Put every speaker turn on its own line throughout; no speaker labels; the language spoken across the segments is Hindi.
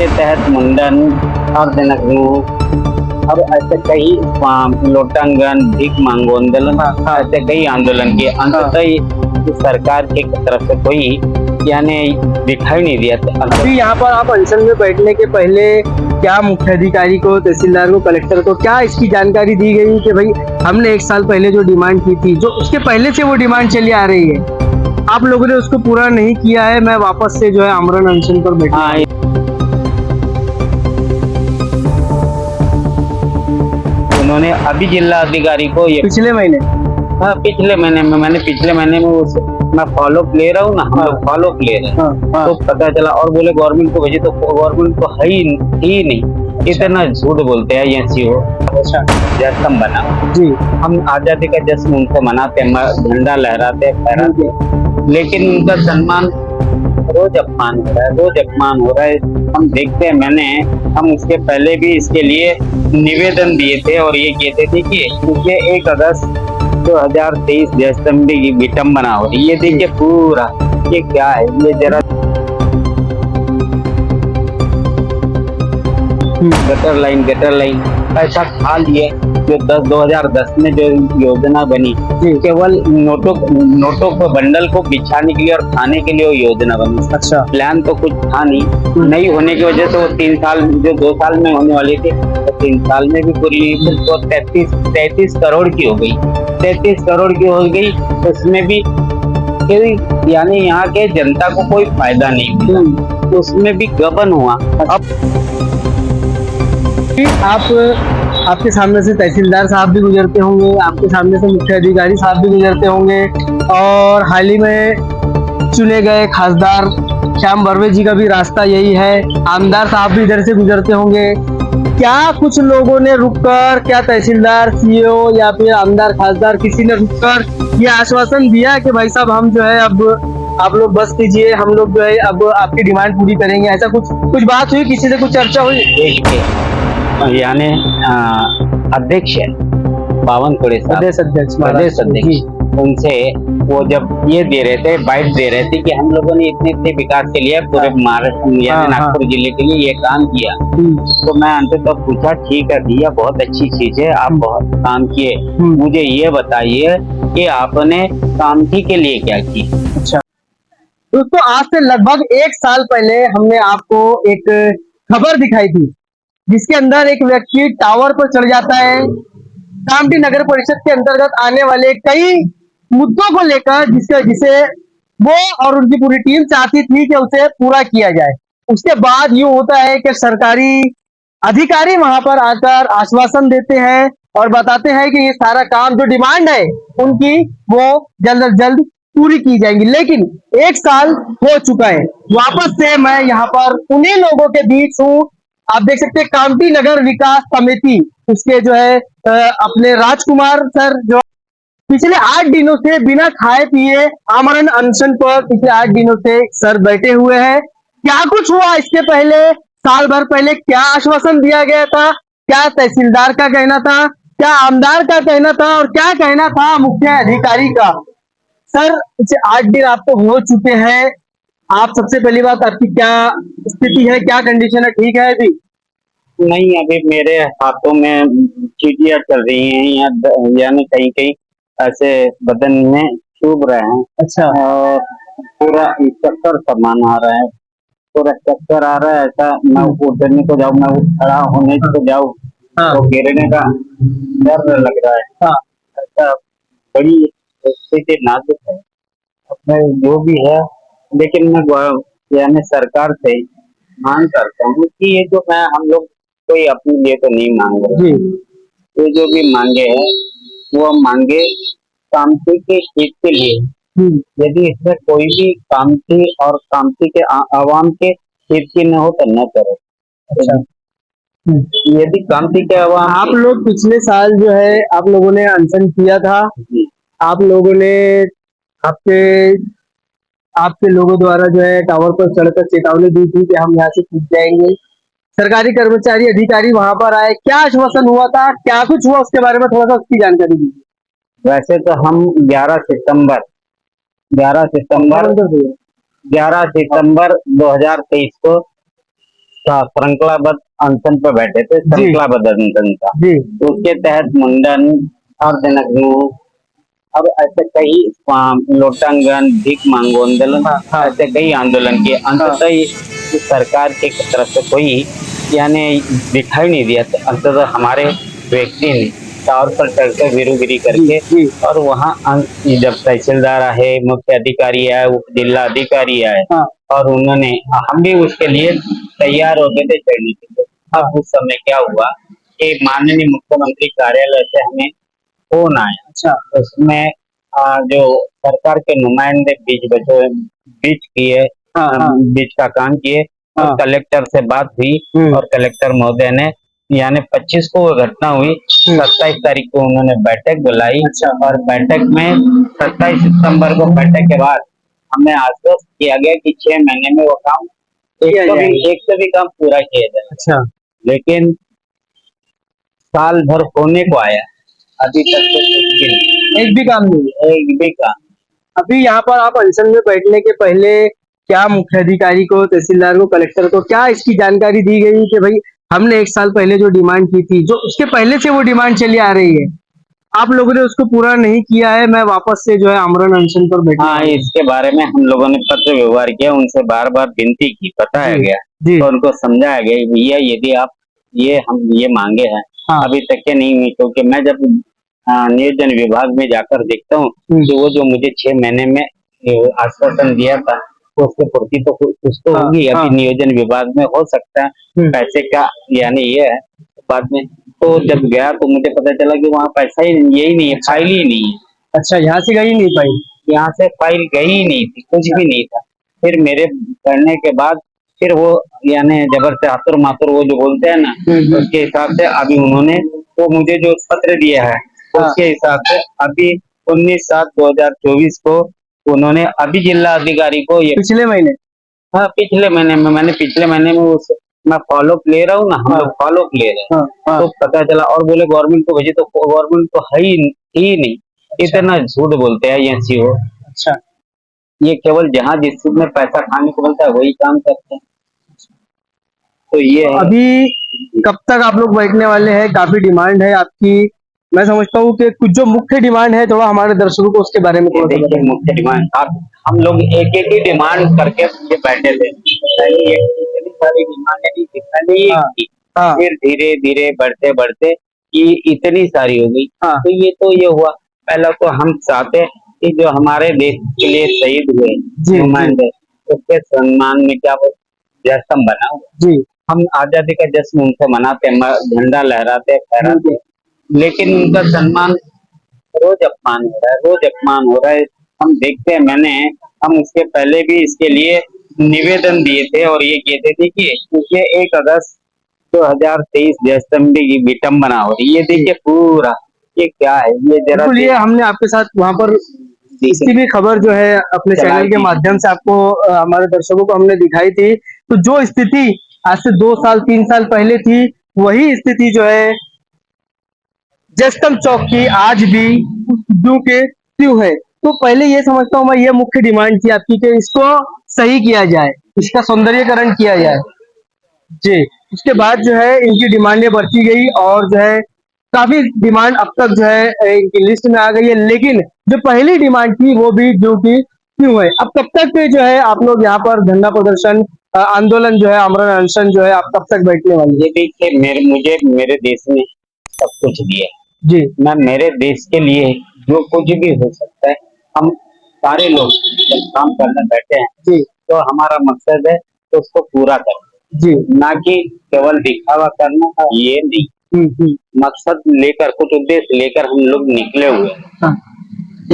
के तहत मुंडन और जनक और ऐसे कई लोटांगन, भीख मांगो आंदोलन, ऐसे कई आंदोलन किए। अंततः सरकार की तरफ से कोई यानी दिखाई नहीं दिया था।
अभी यहाँ पर आप अनशन में बैठने के पहले क्या मुख्य अधिकारी को, तहसीलदार को, कलेक्टर को क्या इसकी जानकारी दी गई कि भाई हमने 1 साल पहले जो डिमांड की थी, जो उसके पहले से वो डिमांड चली आ रही है, आप लोगों ने उसको पूरा नहीं किया है, मैं वापस से जो है आमरण अनशन पर बैठा।
हाँ, उन्होंने अभी जिला अधिकारी को ये
पिछले महीने,
हाँ पिछले महीने में मैं फॉलो ले रहा हूँ ना, हम लोग फॉलो ले रहे हैं, तो पता चला और बोले गवर्नमेंट को भेजे, तो गवर्नमेंट को है ही नहीं। इतना झूठ बोलते हैं ये सी हो। जश्न बना
जी, हम
आजादी का जश्न उनको मनाते, झंडा लहराते फहराते, लेकिन उनका सम्मान रोज अपमान हो रहा है, रोज अपमान हो रहा है। हम देखते हैं, हम उसके पहले भी इसके लिए निवेदन दिए थे और ये कहते थे कि मुझे 1 अगस्त 2023 जैसलमेर की विटंबना हो रही है। ये देखिए पूरा ये क्या है, ये जरा गटर लाइन पैसा खा लिए। जो 2010 में जो योजना बनी, केवल नोटों को बंडल को बिछाने के लिए और खाने के लिए वो योजना बनी।
अच्छा,
प्लान तो कुछ था नहीं होने की वजह से वो 3 साल जो 2 साल में होने वाली थी, तो 3 साल में भी पूरी तो 33 करोड़ की हो गई। 33 करोड़ की हो गई, उसमें भी यानी यहाँ के जनता को कोई फायदा नहीं मिला, उसमें भी गबन हुआ। अब
आपके सामने से तहसीलदार साहब भी गुजरते होंगे, आपके सामने से मुख्य अधिकारी साहब भी गुजरते होंगे, और हाल ही में चुने गए खासदार श्याम बर्वे जी का भी रास्ता यही है, आमदार साहब भी इधर से गुजरते होंगे। क्या कुछ लोगों ने रुककर, क्या तहसीलदार, सीईओ या फिर आमदार, खासदार किसी ने रुककर ये आश्वासन दिया कि भाई साहब हम जो है अब आप लोग बस कीजिए, हम लोग जो है अब आपकी डिमांड पूरी करेंगे, ऐसा कुछ बात हुई, किसी से कुछ चर्चा हुई?
यानी अध्यक्ष है बावनकुड़े साहब, प्रदेश अध्यक्ष, उनसे वो जब ये दे रहे थे, बाइट दे रहे थे कि हम लोगों ने इतने विकास के लिए पूरे महाराष्ट्र यानी नागपुर जिले के लिए ये काम किया, तो मैं अंततः पूछा ठीक है भैया, बहुत अच्छी चीज है, आप बहुत काम किए, मुझे ये बताइए कि आपने कामठी के लिए क्या किया।
अच्छा दोस्तों, आज से लगभग 1 साल पहले हमने आपको एक खबर दिखाई थी जिसके अंदर एक व्यक्ति टावर पर चढ़ जाता है, कामठी नगर परिषद के अंतर्गत आने वाले कई मुद्दों को लेकर, जिसे वो और उनकी पूरी टीम चाहती थी कि उसे पूरा किया जाए। उसके बाद यूं होता है कि सरकारी अधिकारी वहां पर आकर आश्वासन देते हैं और बताते हैं कि ये सारा काम, जो डिमांड है उनकी, वो जल्द से जल्द पूरी की जाएंगी। लेकिन 1 साल हो चुका है। वापस से मैं यहाँ पर उन्हीं लोगों के बीच हूँ। आप देख सकते हैं कामठी नगर विकास समिति, उसके जो है अपने राजकुमार सर जो पिछले 8 दिनों से बिना खाए पिए आमरण अनशन पर पिछले 8 दिनों से सर बैठे हुए हैं। क्या कुछ हुआ इसके पहले, साल भर पहले क्या आश्वासन दिया गया था, क्या तहसीलदार का कहना था, क्या आमदार का कहना था, और क्या कहना था मुख्य अधिकारी का? सर, पिछले 8 दिन आपको हो चुके हैं। आप सबसे पहली बात, आपकी क्या स्थिति है, क्या कंडीशन है, ठीक है अभी?
नहीं, अभी मेरे हाथों में चीटियां चल रही हैं, यानी कहीं ऐसे बदन में चुभ रहे हैं।
अच्छा,
और पूरा चक्कर सामान आ रहा है, पूरा चक्कर आ रहा है। ऐसा मैं उठने को जाऊँ, मैं खड़ा होने को जाऊँ तो गिरने का डर लग रहा है। ऐसा बड़ी स्थिति नाजुक है। अब जो भी है, लेकिन मैं यानी सरकार से मांग करता हूँ कि ये जो हम लोग कोई अपने लिए तो नहीं मांग रहे, ये जो भी मांगे हैं वो मांगे कामठी के हित के लिए। यदि इसमें कोई भी कामठी और कामठी के आवाम के हित की न हो तो न करो। अच्छा, यदि कामठी के आवाम,
आप लोग पिछले साल जो है आप लोगों ने अनशन किया था, आप लोगों ने आपके लोगों द्वारा जो है टावर पर चढ़कर चेतावनी दी थी कि हम यहाँ से कूद जाएंगे। सरकारी कर्मचारी अधिकारी वहां पर आए, क्या आश्वासन हुआ था, क्या कुछ हुआ, उसके बारे में थोड़ा सा उसकी जानकारी दीजिए।
वैसे तो हम 11 सितंबर 2023 को श्रृंखलाबद्ध अनशन पर बैठे थे, श्रृंखलाबद्ध अनशन था।
जी
उसके तहत मुंडन, अर्धनग्न, अब ऐसे कई लोटांगन, भीख मांगो आंदोलन,
हाँ हाँ
ऐसे कई आंदोलन किए। अंततः इस सरकार की तरफ से कोई यानी दिखाई नहीं दिया। तो अंततः हमारे व्यक्ति ने टावर पर चढ़कर वीरूगिरी करके
जी
और वहाँ जब तहसीलदार आए, मुख्य अधिकारी आए, उप जिला अधिकारी आए
हाँ
और उन्होंने, हम भी उसके लिए तैयार हो गए थे चढ़ने के लिए। अब उस समय क्या हुआ कि माननीय मुख्यमंत्री कार्यालय से हमें फोन आया।
अच्छा
उसमें जो सरकार के नुमाइंदे बीच किए,
हाँ हाँ
बीच का काम किए और
हाँ
कलेक्टर से बात हुई और कलेक्टर महोदय ने यानी 25 को वो घटना हुई, 27 तारीख को उन्होंने बैठक बुलाई।
अच्छा
और बैठक में 27 सितंबर को बैठक के बाद हमें आश्वस्त किया गया कि 6 महीने में वो काम एक से भी काम पूरा किया जाए।
अच्छा
लेकिन साल भर होने को आया, अभी तक तो कुछ भी नहीं,
एक भी काम नहीं है।
एक भी काम।
अभी यहाँ पर आप अनशन में बैठने के पहले क्या मुख्य अधिकारी को, तहसीलदार को, कलेक्टर को क्या इसकी जानकारी दी गई कि भाई हमने एक साल पहले जो डिमांड की थी, जो उसके पहले से वो डिमांड चली आ रही है, आप लोगों ने उसको पूरा नहीं किया है, मैं वापस से जो है आमरण अनशन पर बैठा।
हाँ, इसके बारे में हम लोगों ने पत्र व्यवहार किया, उनसे बार बार विनती की, बताया गया
जी
तो उनको समझाया गया भैया यदि आप हम ये मांगे हैं
हाँ
अभी तक के नहीं हुई, क्योंकि मैं जब नियोजन विभाग में जाकर देखता हूँ तो वो जो मुझे 6 महीने में आश्वासन दिया था तो उसकी पूर्ति तो कुछ तो
हाँ,
होगी।
हाँ।
अभी नियोजन विभाग में हो सकता है पैसे का यानी ये है बाद में। तो जब गया तो मुझे पता चला कि वहाँ पैसा ही यही नहीं है, फाइल ही नहीं है।
अच्छा, यहाँ से गई नहीं पाई।
यहाँ से फाइल गई ही नहीं थी, कुछ भी नहीं था। फिर मेरे करने के बाद फिर वो यानी जबर से आतुर मातुर वो जो बोलते हैं ना, उसके हिसाब से अभी उन्होंने वो मुझे जो पत्र दिया है उसके हिसाब से अभी 19/7/2024 को उन्होंने अभी जिला अधिकारी को ये
पिछले महीने,
हाँ पिछले महीने में, मैंने पिछले महीने में उस मैं फॉलो अप ले रहा हूँ ना, हम लोग फॉलो अप ले रहे हैं तो पता चला और बोले गवर्नमेंट को भेजे, तो गवर्नमेंट तो है ही नहीं। इतना झूठ बोलते हैं ये सीओ।
अच्छा
ये केवल जहाँ जिस चीज में पैसा खाने को मिलता है वही काम करते हैं। तो ये है।
अभी कब तक आप लोग बैठने वाले हैं? काफी डिमांड है आपकी, मैं समझता हूँ कि कुछ जो मुख्य डिमांड है थोड़ा हमारे दर्शकों को उसके बारे में थोड़ा सा
देखिए, मुख्य डिमांड आप हम लोग एक एक ही डिमांड करके ये बैठे थे, इतनी सारी डिमांड नहीं दिखाई की।
हाँ
फिर धीरे धीरे बढ़ते बढ़ते ये इतनी सारी हो गई।
हाँ
तो ये हुआ। पहला तो हम चाहते कि जो हमारे देश के लिए शहीद हुए
जी,
नुमाइंदे उसके सम्मान में क्या जश्न बना हुआ,
जी
हम आजादी का जश्न उनसे मनाते, झंडा लहराते फहराते, लेकिन उनका सम्मान रोज अपमान हो रहा है, रोज अपमान हो रहा है। हम देखते हैं, हम उसके पहले भी इसके लिए निवेदन दिए थे और ये कहते थे कि ये 1 अगस्त 2023 जैसलमेर की विटम्बना हो रही है। ये देखिए पूरा ये क्या है, ये जरा
बिल्कुल, ये हमने आपके साथ वहाँ पर इसकी भी खबर जो है अपने चैनल के माध्यम से आपको हमारे दर्शकों को हमने दिखाई थी। तो जो स्थिति आज से 2 साल 3 साल पहले थी वही स्थिति जो है जयस्तंभ चौक की आज भी त्यों के त्यों है। तो पहले ये समझता हूँ मैं, ये मुख्य डिमांड थी आपकी कि इसको सही किया जाए, इसका सौंदर्यीकरण किया जाए जी। उसके बाद जो है इनकी डिमांडें बढ़ती गई और जो है काफी डिमांड अब तक जो है इनकी लिस्ट में आ गई है, लेकिन जो पहली डिमांड थी वो भी जो कि क्यों है। अब कब तक जो है आप लोग यहाँ पर धरना प्रदर्शन आंदोलन जो है आमरण अनशन जो है आप कब तक बैठने वाले?
ये देखिए, मुझे मेरे देश ने सब कुछ दिया
जी,
मैं मेरे देश के लिए जो कुछ भी हो सकता है, हम सारे लोग जब काम करने बैठे हैं
जी,
तो हमारा मकसद है तो उसको पूरा करना
जी,
ना कि केवल दिखावा करना। ये नहीं, मकसद लेकर कुछ उद्देश्य लेकर हम लोग निकले हुए हैं।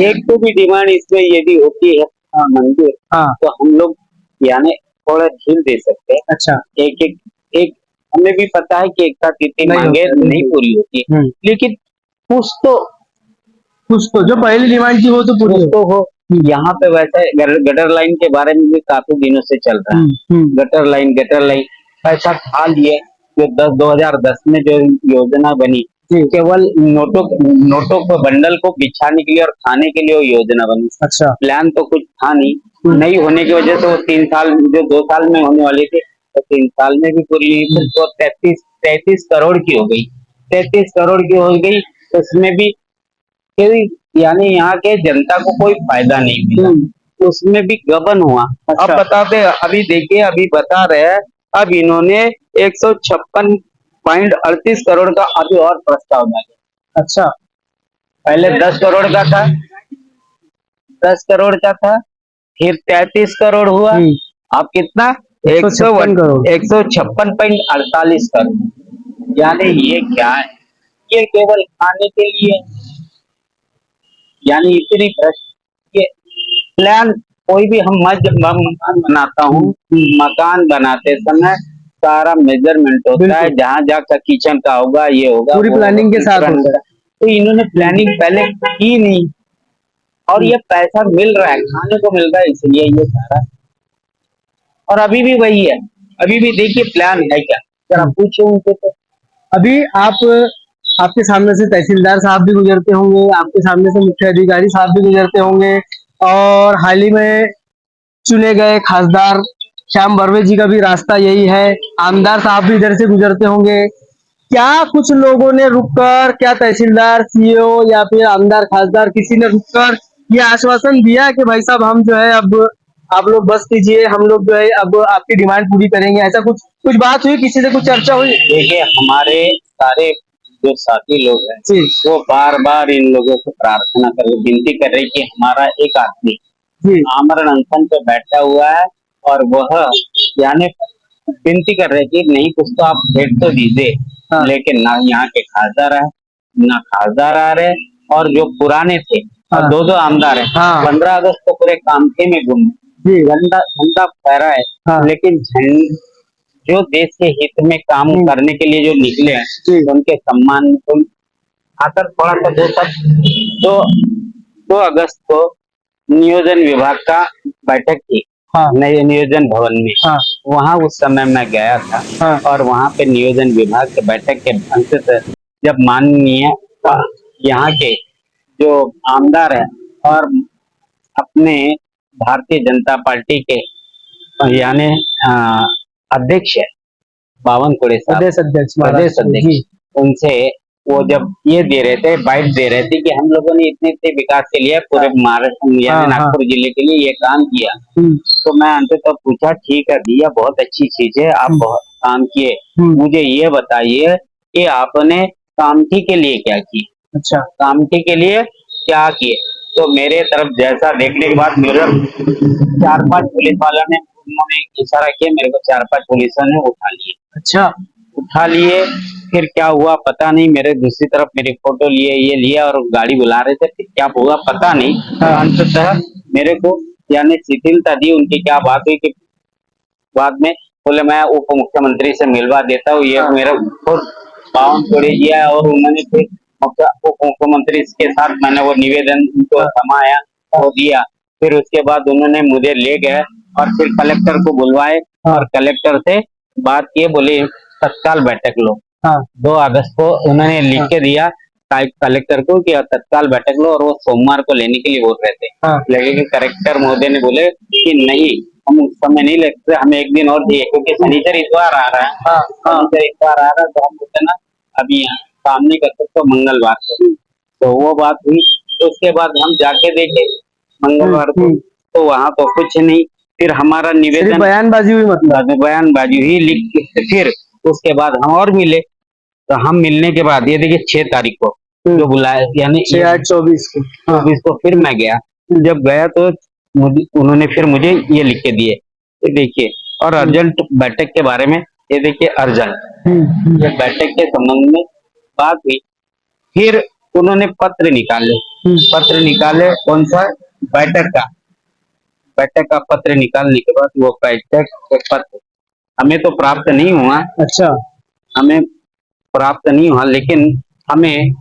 एक तो भी डिमांड इसमें यदि होती है मंजूर, तो हम लोग यानी थोड़ा ढील दे सकते हैं।
अच्छा,
एक हमें भी पता है कि एक साथ इतनी
नहीं
मांगे
होती।
नहीं पूरी होती, लेकिन कुछ तो
जो पहली डिमांड थी वो तो पूरी
तो हो। यहाँ पे वैसे गटर लाइन के बारे में भी काफी दिनों से चल रहा है। गटर लाइन पैसा खा लिए, जो 2010 में जो योजना बनी केवल नोटों को बंडल को बिछाने के लिए और खाने के लिए वो योजना बनी।
अच्छा,
प्लान तो कुछ था नहीं होने की वजह से वो 3 साल जो 2 साल में होने वाली थी तो 3 साल में भी पूरी नहीं, फिर तो 33 करोड़ की हो गई। 33 करोड़ की हो गई, उसमें भी कोई, यानी यहाँ के जनता को कोई फायदा नहीं मिला, उसमें भी गबन हुआ।
अच्छा।
अब बताते, अभी देखिए, अभी बता रहे हैं, अब इन्होंने 156.38 करोड़ का अभी और प्रस्ताव डाला।
अच्छा।
पहले 10 करोड़ का था, 10 करोड़ का था, फिर 33 करोड़ हुआ, अब कितना?
156 करोड़।
156.48 करोड़। यानी ये क्या है? ये केवल खाने के लिए, यानी इतनी भ्रष्ट, ये प्लान, कोई भी हम मकान बनाता हूँ, मकान बनाते समय सारा मेजरमेंट होता है, जहाँ जहाँ का किचन का होगा, ये होगा,
पूरी
वो
प्लानिंग के साथ
होगा।
होता है।
तो इन्होंने प्लानिंग पहले की नहीं, और ये पैसा मिल रहा है, खाने को मिल रहा है, इसलिए ये सारा, और अभी भी वही है, अभी भी देखिए प्लान है क्या, जरा पूछो उनसे। तो
अभी आपके सामने से तहसीलदार साहब भी गुजरते होंगे, आपके सामने से मुख्य अधिकारी साहब भी गुजरते होंगे, और हाल ही में चुने गए खासदार श्याम बर्वे जी का भी रास्ता यही है, आमदार साहब भी इधर से गुजरते होंगे। क्या कुछ लोगों ने रुककर, क्या तहसीलदार, सीईओ या फिर आमदार खासदार किसी ने रुककर ये आश्वासन दिया कि भाई साहब हम जो है अब आप लोग बस कीजिए, हम लोग जो है अब आपकी डिमांड पूरी करेंगे, ऐसा कुछ कुछ बात हुई, किसी से कुछ चर्चा हुई?
देखिए, हमारे सारे जो साथी लोग हैं,
जी
वो बार बार इन लोगों से प्रार्थना कर रहे, विनती कर रहे कि हमारा एक आदमी
जी
आमरण अनशन पे बैठा हुआ है, और वह, यानी विनती कर रहे कि नहीं, कुछ तो आप भेंट तो दीजिए।
हाँ।
लेकिन ना यहाँ के खासदार है, ना खासदार आ रहे, और जो पुराने थे, और
हाँ।
2-2 आमदार है,
हाँ।
15 अगस्त को पूरे कामठी में घूमे,
जी
झंडा झंडा फहरा है,
हाँ।
लेकिन जो देश के हित में काम करने के लिए जो निकले हैं,
जी
उनके सम्मान में तुम आकर थोड़ा सा दो 2 अगस्त को नियोजन विभाग का बैठक थी,
हाँ।
नए नियोजन भवन में।
हाँ।
वहाँ उस समय मैं गया था,
हाँ।
और वहाँ पे नियोजन विभाग के बैठक के अंत से जब माननीय यहाँ के जो आमदार है, और अपने भारतीय जनता पार्टी के, यानी अध्यक्ष है बावनकुड़े साहब,
प्रदेश अध्यक्ष,
प्रदेश
महाराष्ट्र
अध्यक्ष,
जी
उनसे वो जब ये दे रहे थे, बाइट दे रहे थे कि हम लोगों ने इतने इतने विकास के लिए पूरे महाराष्ट्र, यानी नागपुर जिले के लिए ये काम किया, तो मैं अंततः पूछा, ठीक है भैया, बहुत अच्छी चीज है, आप बहुत काम किए, मुझे ये बताइए कि आपने कामठी के लिए क्या किया?
अच्छा।
कामठी के लिए क्या किए? तो मेरे तरफ जैसा देखने के बाद मेरे 4-5 पुलिस वालों ने, उन्होंने इशारा किया मेरे को, 4-5 पुलिसों ने उठा लिए।
अच्छा।
उठा लिए, फिर क्या हुआ पता नहीं, मेरे दूसरी तरफ मेरी फोटो लिए, ये लिया, और गाड़ी बुला रहे थे, फिर क्या हुआ पता नहीं। अंततः मेरे को, यानी शिथिलता दी, उनकी क्या बात हुई कि बाद में बोले मैं उप मुख्यमंत्री से मिलवा देता हूँ, ये मेरा खुद बावनकुड़े जी है, और उन्होंने फिर उप मुख्यमंत्री के साथ मैंने वो निवेदन उनको समाया, वो दिया, फिर उसके बाद उन्होंने मुझे ले गए, और फिर कलेक्टर को बुलवाए, और कलेक्टर से बात किए, बोले तत्काल बैठक लो। 2 अगस्त को उन्होंने लिख के दिया कलेक्टर को कि तत्काल बैठक लो, और वो सोमवार को लेने के लिए बोल रहे थे, लेकिन कलेक्टर महोदय ने बोले कि नहीं, हम उस समय नहीं लेते, हमें एक दिन और दिए, क्योंकि शनिचर इतवार आ रहा है, शनिचर इतवार आ रहा है, तो हम बोलते ना अभी यहाँ काम नहीं कर सकते, मंगलवार को। तो वो बात हुई, तो उसके बाद हम जाके देखे मंगलवार को, तो वहाँ तो कुछ नहीं, फिर हमारा निवेदन,
बयानबाजी हुई, मतलब
बयानबाजी हुई, लिख के फिर उसके बाद हम और मिले, तो हम मिलने के बाद ये देखिए 6 तारीख को जो बुलाया, यानी
6/8/24 को,
24 को फिर मैं गया, जब गया तो मुझे उन्होंने फिर मुझे ये लिख के दिए, ये देखिए, और अर्जेंट बैठक के बारे में, ये देखिए अर्जेंट, ये बैठक के संबंध में बात हुई। फिर उन्होंने पत्र निकाले, कौन सा? बैठक का पत्र निकालने के बाद वो बैठक का पत्र हमें तो प्राप्त नहीं हुआ।
अच्छा।
हमें प्राप्त नहीं हुआ, लेकिन हमें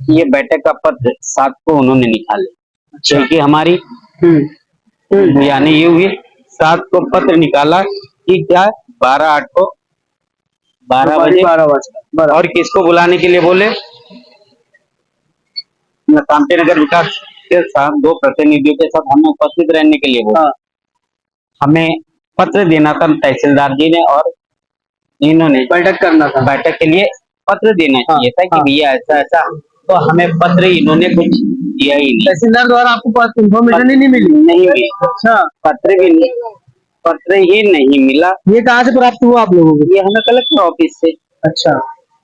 ये बैठक का पत्र 7 को उन्होंने निकाले, क्योंकि हमारी यानी ये हुई 7 को पत्र निकाला कि क्या 12/8 को 12 बजे, और किसको बुलाने के लिए बोले? कामठी नगर विकास के साथ 2 प्रतिनिधियों के साथ हमें उपस्थित रहने के लिए बोला। हमें पत्र देना था तहसीलदार जी ने, और इन्होंने
बैठक करना था।
बैठक के लिए पत्र देना चाहिए था कि
हाँ।
भैया ऐसा ऐसा, तो हमें पत्र इन्होंने कुछ दिया ही नहीं।
तहसीलदार द्वारा आपको पास इन्फॉर्मेशन ही नहीं मिली?
नहीं मिली।
अच्छा,
पत्र ही नहीं मिला।
ये कहाँ से प्राप्त हुआ आप लोगों को?
ये हमें कलेक्टर ऑफिस से,
अच्छा,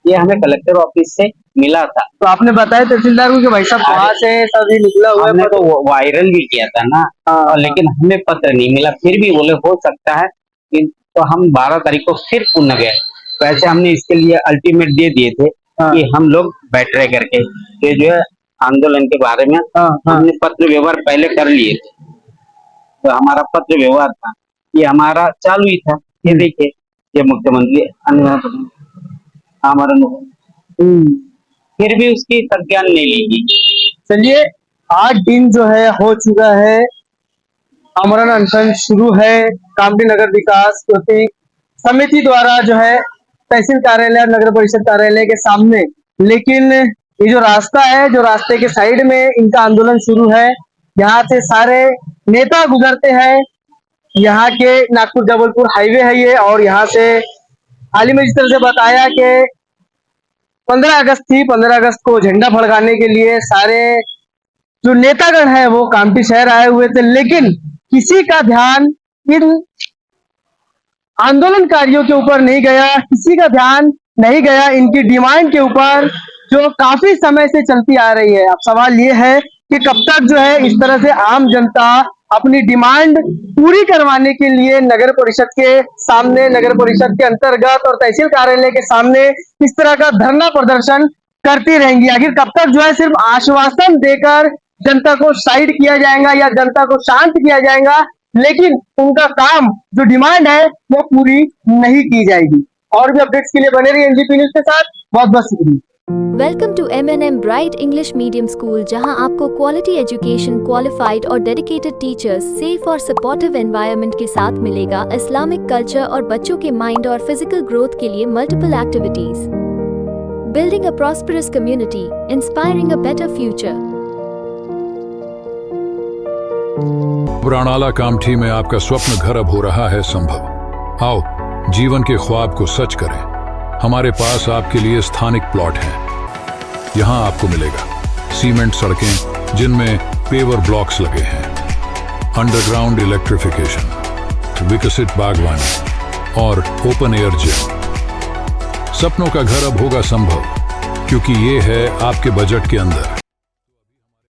ये हमें कलेक्टर ऑफिस से मिला था।
तो आपने बताया तहसीलदार को कि भाई साहब कहाँ से सब ये निकला हुआ है?
हमने तो वायरल भी किया था ना, और लेकिन हमें पत्र नहीं मिला। फिर भी बोले हो सकता है कि, तो हम 12 तारीख को फिर पुनः गए। वैसे हमने इसके लिए अल्टीमेट दे दिए थे कि हम लोग बैठ रहे करके, ये जो है आंदोलन के बारे में हमने पत्र व्यवहार पहले कर लिए थे। तो हमारा पत्र व्यवहार था, ये हमारा चालू ही था। ये देखिए, ये मुख्यमंत्री फिर भी उसकी संज्ञान नहीं लेगी।
चलिए, 8 दिन जो है हो चुका है, आमरण अनशन शुरू है कामठी नगर विकास कृषि समिति द्वारा जो है तहसील कार्यालय और नगर परिषद कार्यालय के सामने। लेकिन ये जो रास्ता है, जो रास्ते के साइड में इनका आंदोलन शुरू है, यहाँ से सारे नेता गुजरते हैं। यहाँ के नागपुर जबलपुर हाईवे है ये, और यहाँ से हाल ही में जिस तरह से बताया कि 15 अगस्त थी, 15 अगस्त को झंडा फड़काने के लिए सारे जो नेतागण है वो कामठी शहर आए हुए थे। लेकिन किसी का ध्यान इन आंदोलनकारियों के ऊपर नहीं गया, किसी का ध्यान नहीं गया इनकी डिमांड के ऊपर, जो काफी समय से चलती आ रही है। अब सवाल ये है कि कब तक जो है इस तरह से आम जनता अपनी डिमांड पूरी करवाने के लिए नगर परिषद के सामने, नगर परिषद के अंतर्गत और तहसील कार्यालय के सामने इस तरह का धरना प्रदर्शन करती रहेंगी। आखिर कब तक जो है सिर्फ आश्वासन देकर जनता को साइड किया जाएगा या जनता को शांत किया जाएगा, लेकिन उनका काम जो डिमांड है वो पूरी नहीं की जाएगी। और भी अपडेट्स के लिए बने रहिए एनजीपी न्यूज के साथ। बहुत बहुत शुक्रिया।
Welcome to M&M bright English medium school, जहां आपको क्वालिटी एजुकेशन, क्वालिफाइड और डेडिकेटेड टीचर्स, सेफ और सपोर्टिव एनवायरनमेंट के साथ मिलेगा इस्लामिक कल्चर और बच्चों के माइंड और फिजिकल ग्रोथ के लिए multiple activities. Building a prosperous community, inspiring a better future.
पुरानाला कामठी में आपका स्वप्न घर अब हो रहा है संभव। आओ, जीवन के ख्वाब को सच करें। हमारे पास आपके लिए स्थानिक प्लॉट हैं। यहाँ आपको मिलेगा सीमेंट सड़कें जिनमें पेवर ब्लॉक्स लगे हैं, अंडरग्राउंड इलेक्ट्रिफिकेशन, विकसित बागवानी और ओपन एयर जिम। सपनों का घर अब होगा संभव, क्योंकि ये है आपके बजट के अंदर।